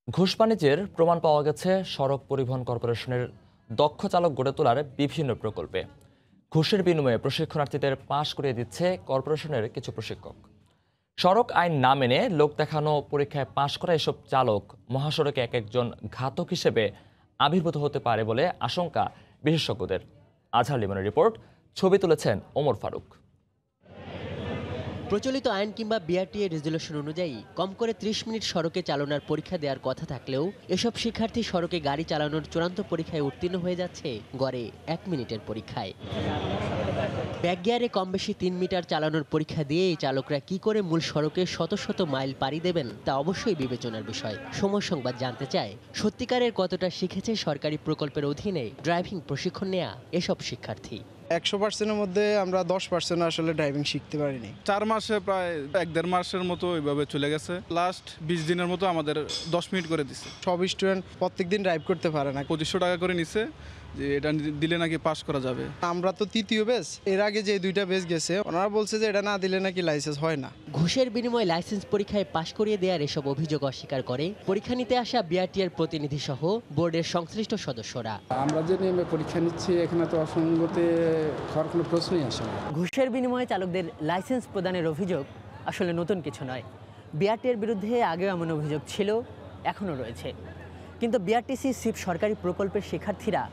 ঘুষ বাণিজ্যের প্রমাণ পাওয়া গেছে সড়ক পরিবহন কর্পোরেশনের দক্ষ চালক গড়ে তোলার বিভিন্ন প্রকল্পে। ঘুষের বিনিময়ে প্রশিক্ষণার্থীদের পাশ করিয়ে দিচ্ছে কর্পোরেশনের কিছু প্রশিক্ষক। সড়ক আইন না মেনে লোক দেখানো পরীক্ষায় পাশ করা এসব চালক মহাসড়কে এক একজন ঘাতক হিসেবে আবির্ভূত হতে পারে বলে আশঙ্কা বিশেষজ্ঞদের। আজহার লিমনের রিপোর্ট, ছবি তুলেছেন ওমর ফারুক। প্রচলিত আইন কিংবা বিআরটিএ রেজুলেশন অনুযায়ী কম করে ৩০ মিনিট সড়কে চালানোর পরীক্ষা দেওয়ার কথা থাকলেও এসব শিক্ষার্থী সড়কে গাড়ি চালানোর চূড়ান্ত পরীক্ষায় উত্তীর্ণ হয়ে যাচ্ছে গড়ে ১ মিনিটের পরীক্ষায়। ব্যাক গিয়ারে কম বেশি ৩ মিটার চালানোর পরীক্ষা দিয়ে এই চালকরা কি করে মূল সড়কে শত শত মাইল পাড়ি দেবেন তা অবশ্যই বিবেচনার বিষয়। সময় সংবাদ জানতে চায়, সত্যিকারের কতটা শিখেছে সরকারি প্রকল্পের অধীনে ড্রাইভিং প্রশিক্ষণ নেয়া এসব শিক্ষার্থী। ১০০%-এর মধ্যে আমরা ১০% আসলে ড্রাইভিং শিখতে পারিনি। ৪ মাসে প্রায় ১-১.৫ মাসের মতো ওইভাবে চলে গেছে। লাস্ট ২০ দিনের মতো আমাদের ১০ মিনিট করে দিছে। সব স্টুডেন্ট প্রত্যেকদিন ড্রাইভ করতে পারে না। ২৫০০ টাকা করে নিছে, যে এটা দিলে নাকি পাস করা যাবে। আমরা তো তৃতীয় বেস, এর আগে যে ২টা বেস গেছে ওনারা বলছে যে এটা না দিলে নাকি লাইসেন্স হয় না। ঘুষের বিনিময়ে লাইসেন্স পরীক্ষায় পাশ করিয়ে দেওয়ার এসব অভিযোগ অস্বীকার করে পরীক্ষা নিতে আসা বিআরটিএর প্রতিনিধি সহ বোর্ডের সংশ্লিষ্ট সদস্যরা। আমরা যে নিয়মে পরীক্ষা নিচ্ছি এখানে তো অসঙ্গতি হওয়ার কোনো প্রশ্নই আসে না। ঘুষের বিনিময়ে চালকদের লাইসেন্স প্রদানের অভিযোগ আসলে নতুন কিছু নয়। বিআরটিএর বিরুদ্ধে আগেও এমন অভিযোগ ছিল, এখনও রয়েছে। কিন্তু বিআরটিসি সিপ সরকারি প্রকল্পের শিক্ষার্থীরা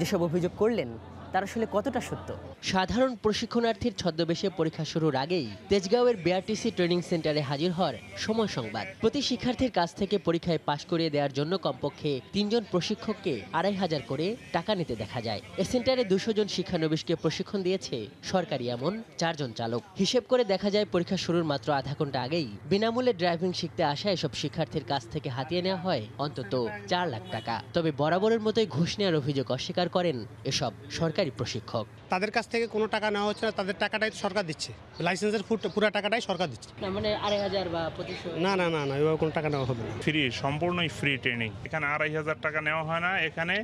যেসব অভিযোগ করলেন তার আসলে কতটা সত্য? সাধারণ প্রশিক্ষণার্থীর ছদ্মবেশে পরীক্ষা শুরুর আগেই তেজগাঁওয়ের বিআরটিসি ট্রেনিং সেন্টারে হাজির হওয়ার সময় সংবাদ। প্রতি শিক্ষার্থীর কাছ থেকে পরীক্ষায় পাশ করিয়ে দেওয়ার জন্য কমপক্ষে ৩ জন প্রশিক্ষককে ২৫০০ করে টাকা নিতে দেখা যায়। এ সেন্টারে ২০০ জন শিক্ষানবিশকে প্রশিক্ষণ দিয়েছে সরকারি এমন ৪ জন চালক। হিসেব করে দেখা যায় পরীক্ষা শুরুর মাত্র আধা ঘন্টা আগেই বিনামূল্যে ড্রাইভিং শিখতে আসা এসব শিক্ষার্থীর কাছ থেকে হাতিয়ে নেওয়া হয় অন্তত ৪ লাখ টাকা। তবে বরাবরের মতোই ঘুষ নেওয়ার অভিযোগ অস্বীকার করেন এসব সরকারি প্রশিক্ষক। তাদের কাছ থেকে কোনো টাকা নেওয়া হচ্ছে না, তাদের টাকাটাই সরকার দিচ্ছে। লাইসেন্সের পুরো টাকাটাই সরকার দিচ্ছে। মানে ২৫০০ বা ২৫০০? না না না না, এভাবে কোনো টাকা নেওয়া হবে না। ফ্রি, সম্পূর্ণই ফ্রি ট্রেনিং। এখানে ২৫০০ টাকা নেওয়া হয় না। এখানে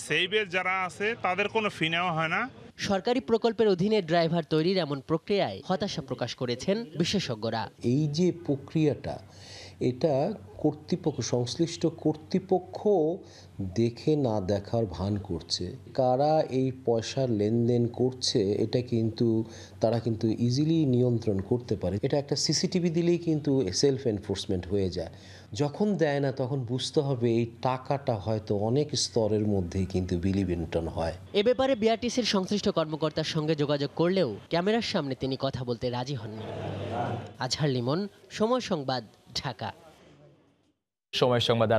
সেইবের যারা আছে তাদের কোনো ফি নেওয়া হয় না। সরকারি প্রকল্পের অধীনে ড্রাইভার তৈরির এমন প্রক্রিয়ায় হতাশা প্রকাশ করেছেন বিশেষজ্ঞরা। এই যে প্রক্রিয়াটা, এটা সংশ্লিষ্ট কর্তৃপক্ষ দেখে না দেখার ভান করছে। কারা এই পয়সার লেনদেন করছে এটা কিন্তু তারা কিন্তু ইজিলি নিয়ন্ত্রণ করতে পারে। এটা একটা সিসিটিভি দিলেই কিন্তু সেলফ এনফোর্সমেন্ট হয়ে যায়। যখন দেয় না তখন বুঝতে হবে এই টাকাটা হয়তো অনেক স্তরের মধ্যেই কিন্তু বিলি বন্টন হয়। এ ব্যাপারে বিআরটিসির সংশ্লিষ্ট কর্মকর্তার সঙ্গে যোগাযোগ করলেও ক্যামেরার সামনে তিনি কথা বলতে রাজি হননি। আজহার লিমন, সময় সংবাদ, ঢাকা। সময় সংবাদ।